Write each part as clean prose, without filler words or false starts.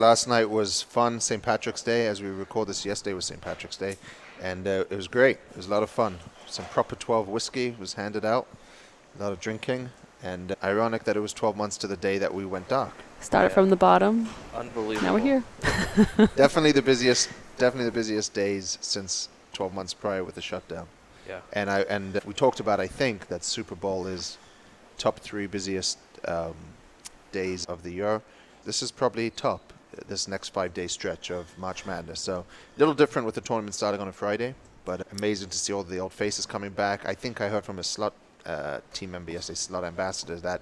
Last night was fun. St. Patrick's Day. As we record this, yesterday was St. Patrick's Day. And it was great. It was a lot of fun. Some proper 12 whiskey was handed out. A lot of drinking. And ironic that it was 12 months to the day that we went dark. Started from the bottom. Unbelievable. Now we're here. Definitely the busiest days since 12 months prior with the shutdown. Yeah. And we talked about, I think, that Super Bowl is top 3 busiest days of the year. This is probably top, this next 5-day stretch of March Madness. So a little different with the tournament starting on a Friday, but amazing to see all the old faces coming back. I think I heard from a slot team member yesterday, slot ambassadors, that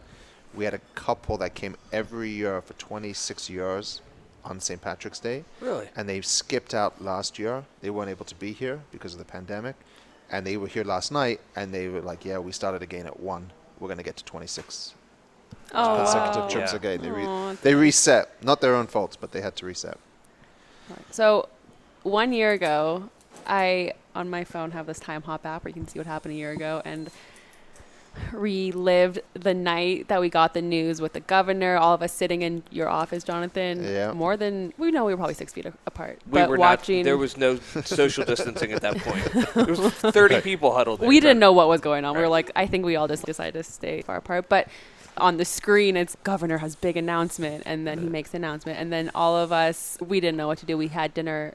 we had a couple that came every year for 26 years on St. Patrick's Day. Really? And they skipped out last year. They weren't able to be here because of the pandemic. And they were here last night, and they were like, yeah, we started again at 1. We're going to get to 26 consecutive trips again. They reset. Not their own faults, but they had to reset. So 1 year ago, I, on my phone, have this Time Hop app where you can see what happened a year ago, and relived the night that we got the news with the governor, all of us sitting in your office, Jonathan. Yeah. More than, we know we were probably 6 feet apart. We but were watching, not, there was no social distancing at that point. There was 30 people huddled there. we didn't know what was going on. We were like, I think we all just decided to stay far apart. But on the screen, it's governor has big announcement, and then he makes the announcement. And then all of us, we didn't know what to do. We had dinner.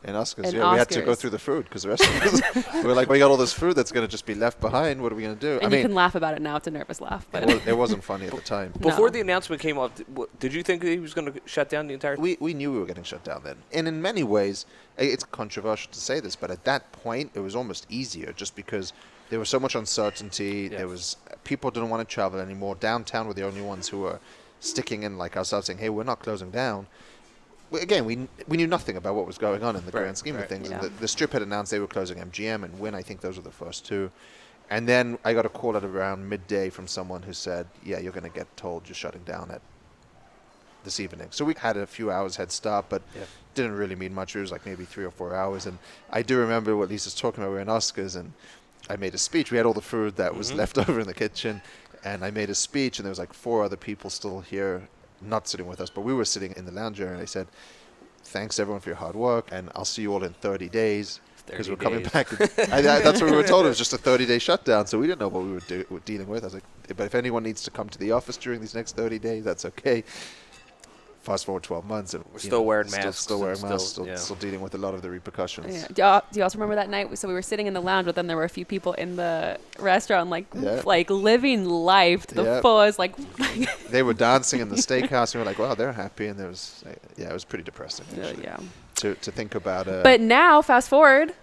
In Oscars, In we had to go Oscars. through the food because the rest of us, we were like, we got all this food that's going to just be left behind. What are we going to do? And you can laugh about it now. It's a nervous laugh. But it wasn't funny at the time. Before No. the announcement came up, did you think he was going to shut down the entire thing? We knew we were getting shut down then. And in many ways, it's controversial to say this, but at that point, it was almost easier just because there was so much uncertainty. Yeah. There was people didn't want to travel anymore. Downtown were the only ones who were sticking in like ourselves saying, hey, we're not closing down. Again, we knew nothing about what was going on in the grand scheme of things. Yeah. And the Strip had announced they were closing MGM and Wynn. I think those were the first two. And then I got a call at around midday from someone who said, yeah, you're going to get told you're shutting down at this evening. So we had a few hours head start, but didn't really mean much. It was like maybe 3 or 4 hours. And I do remember what Lisa's talking about. We were in Oscars and I made a speech. We had all the food that was left over in the kitchen. And I made a speech and there was like 4 other people still here not sitting with us, but we were sitting in the lounge area, and I said, thanks everyone for your hard work, and I'll see you all in 30 days because we're coming back. That's what we were told. It was just a 30-day shutdown, so we didn't know what we were dealing with. I was like, but if anyone needs to come to the office during these next 30 days, that's okay. Fast forward 12 months, and We're still wearing masks. Still wearing masks, yeah. still dealing with a lot of the repercussions. Yeah. Do you also remember that night? So we were sitting in the lounge, but then there were a few people in the restaurant, like living life to the fullest. Like they were dancing in the steakhouse, and we were like, wow, they're happy. And there was, it was pretty depressing. Actually, to think about. But now, fast forward.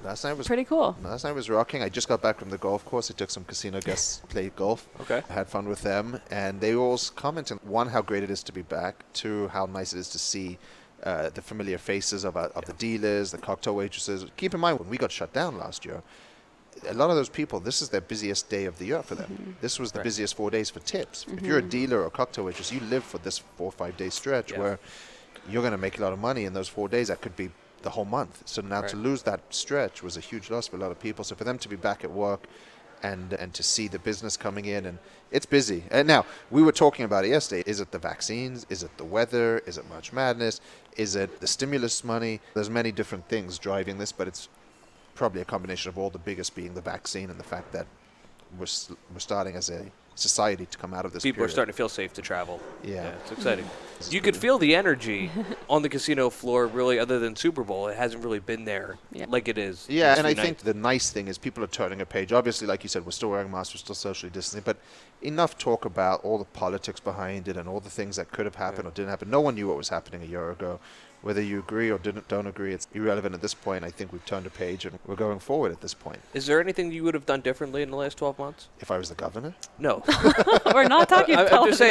Last night was pretty cool. Last night was rocking. I just got back from the golf course. I took some casino guests, played golf. Okay. I had fun with them, and they were all commenting, 1, how great it is to be back, 2, how nice it is to see the familiar faces of the dealers, the cocktail waitresses. Keep in mind, when we got shut down last year, a lot of those people, this is their busiest day of the year for them. Mm-hmm. This was the busiest 4 days for tips. Mm-hmm. If you're a dealer or a cocktail waitress, you live for this 4 or 5 day stretch where you're going to make a lot of money in those 4 days. That could be the whole month. So now to lose that stretch was a huge loss for a lot of people. So for them to be back at work and to see the business coming in, and it's busy. And now, we were talking about it yesterday. Is it the vaccines? Is it the weather? Is it March Madness? Is it the stimulus money? There's many different things driving this, but it's probably a combination of all, the biggest being the vaccine and the fact that we're starting as a society to come out of this People period. are starting to feel safe to travel. Yeah. It's exciting. You could feel the energy on the casino floor, really, other than Super Bowl. It hasn't really been there like it is. Yeah, and I think the nice thing is people are turning a page. Obviously, like you said, we're still wearing masks, we're still socially distancing, but enough talk about all the politics behind it and all the things that could have happened or didn't happen. No one knew what was happening a year ago. Whether you agree or don't agree, it's irrelevant at this point. I think we've turned a page and we're going forward at this point. Is there anything you would have done differently in the last 12 months? If I was the governor? No. We're not talking I'm just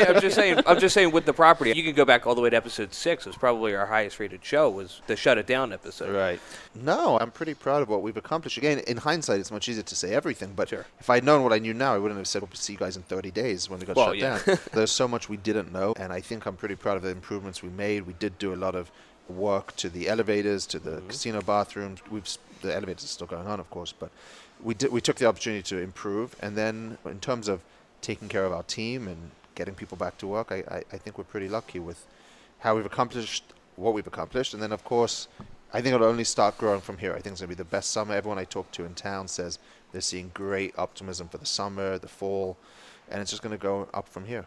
saying with the property. You can go back all the way to episode 6. It was probably our highest rated show, was the Shut It Down episode. Right. No, I'm pretty proud of what we've accomplished. Again, in hindsight, it's much easier to say everything, but if I'd known what I knew now, I wouldn't have said, we'll see you guys in 30 days when we got shut down. There's so much we didn't know, and I think I'm pretty proud of the improvements we made. We did do a lot of work to the elevators, to the casino bathrooms. The elevators are still going on, of course, but we took the opportunity to improve. And then in terms of taking care of our team and getting people back to work, I think we're pretty lucky with how we've accomplished what we've accomplished, and then of course, I think it'll only start growing from here. I think it's going to be the best summer. Everyone I talk to in town says they're seeing great optimism for the summer, the fall, and it's just going to go up from here.